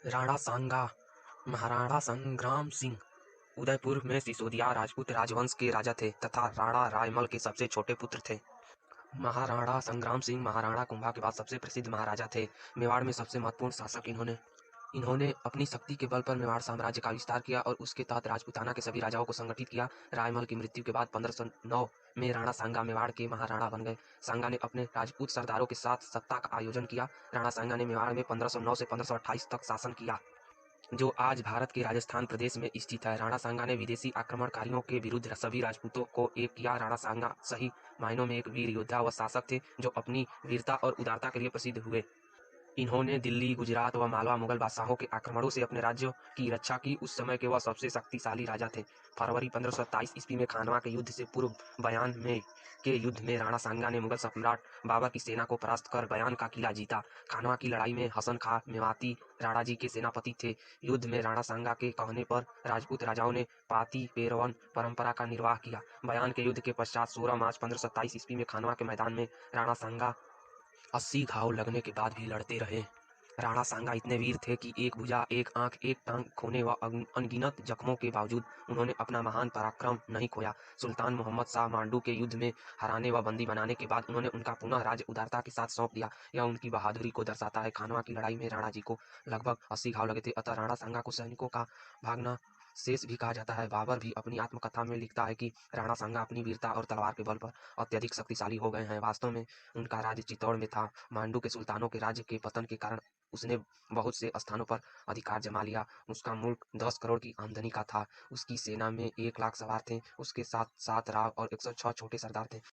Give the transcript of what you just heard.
राणा सांगा महाराणा संग्राम सिंह उदयपुर में सिसोदिया राजपूत राजवंश के राजा थे तथा राणा रायमल के सबसे छोटे पुत्र थे। महाराणा संग्राम सिंह महाराणा कुंभा के बाद सबसे प्रसिद्ध महाराजा थे। मेवाड़ में सबसे महत्वपूर्ण शासक इन्होंने इन्होंने अपनी शक्ति के बल पर मेवाड़ साम्राज्य का विस्तार किया और उसके तहत राजपूताना के सभी राजाओं को संगठित किया। रायमल की मृत्यु के बाद 1509 में राणा सांगा मेवाड़ के महाराणा बन गए। सांगा ने अपने राजपूत सरदारों के साथ सत्ता का आयोजन किया। राणा सांगा ने मेवाड़ में 1509 से 1528 तक शासन किया, जो आज भारत के राजस्थान प्रदेश में स्थित है। राणा सांगा ने विदेशी आक्रमणकारियों के विरुद्ध सभी राजपूतों को एक किया। राणा सांगा सही मायनों में एक वीर योद्धा व शासक थे, जो अपनी वीरता और उदारता के लिए प्रसिद्ध हुए। इन्होंने दिल्ली, गुजरात व मालवा मुगल बादशाहों के आक्रमणों से अपने राज्य की रक्षा की। उस समय के वह सबसे शक्तिशाली राजा थे। फरवरी 1527 ईस्वी में खानवा के युद्ध से पूर्व बयान के युद्ध में राणा सांगा ने मुगल सम्राट बाबर की सेना को परास्त कर बयान का किला जीता। खानवा की लड़ाई में हसन खां मेवाती राणा जी के सेनापति थे। युद्ध में राणा सांगा के कहने पर राजपूत राजाओं ने पाती पेरवन परंपरा का निर्वाह किया। बयान के युद्ध के पश्चात 16 मार्च 1527 ईस्वी में खानवा के मैदान में राणा सांगा 80 घाव लगने के बाद भी लड़ते रहे। राणा सांगा इतने वीर थे कि एक भुजा, एक आंख, एक टांग खोने व अनगिनत जख्मों के बावजूद उन्होंने अपना महान पराक्रम नहीं खोया। सुल्तान मोहम्मद शाह मांडू के युद्ध में हराने व बंदी बनाने के बाद उन्होंने उनका पुनः राज्य उदारता के साथ सौंप दिया। यह उनकी बहादुरी को दर्शाता है। खानवा की लड़ाई में राणा जी को लगभग 80 घाव लगे थे, अतः राणा सांगा को सैनिकों का भागना शेष भी कहा जाता है। बाबर भी अपनी आत्मकथा में लिखता है कि राणा सांगा अपनी वीरता और तलवार के बल पर अत्यधिक शक्तिशाली हो गए हैं। वास्तव में उनका राज्य चित्तौड़ में था। मांडू के सुल्तानों के राज्य के पतन के कारण उसने बहुत से स्थानों पर अधिकार जमा लिया। उसका मुल्क 10 करोड़ की आमदनी का था। उसकी सेना में 1 लाख सवार थे। उसके साथ 7 राव और 106 छोटे सरदार थे।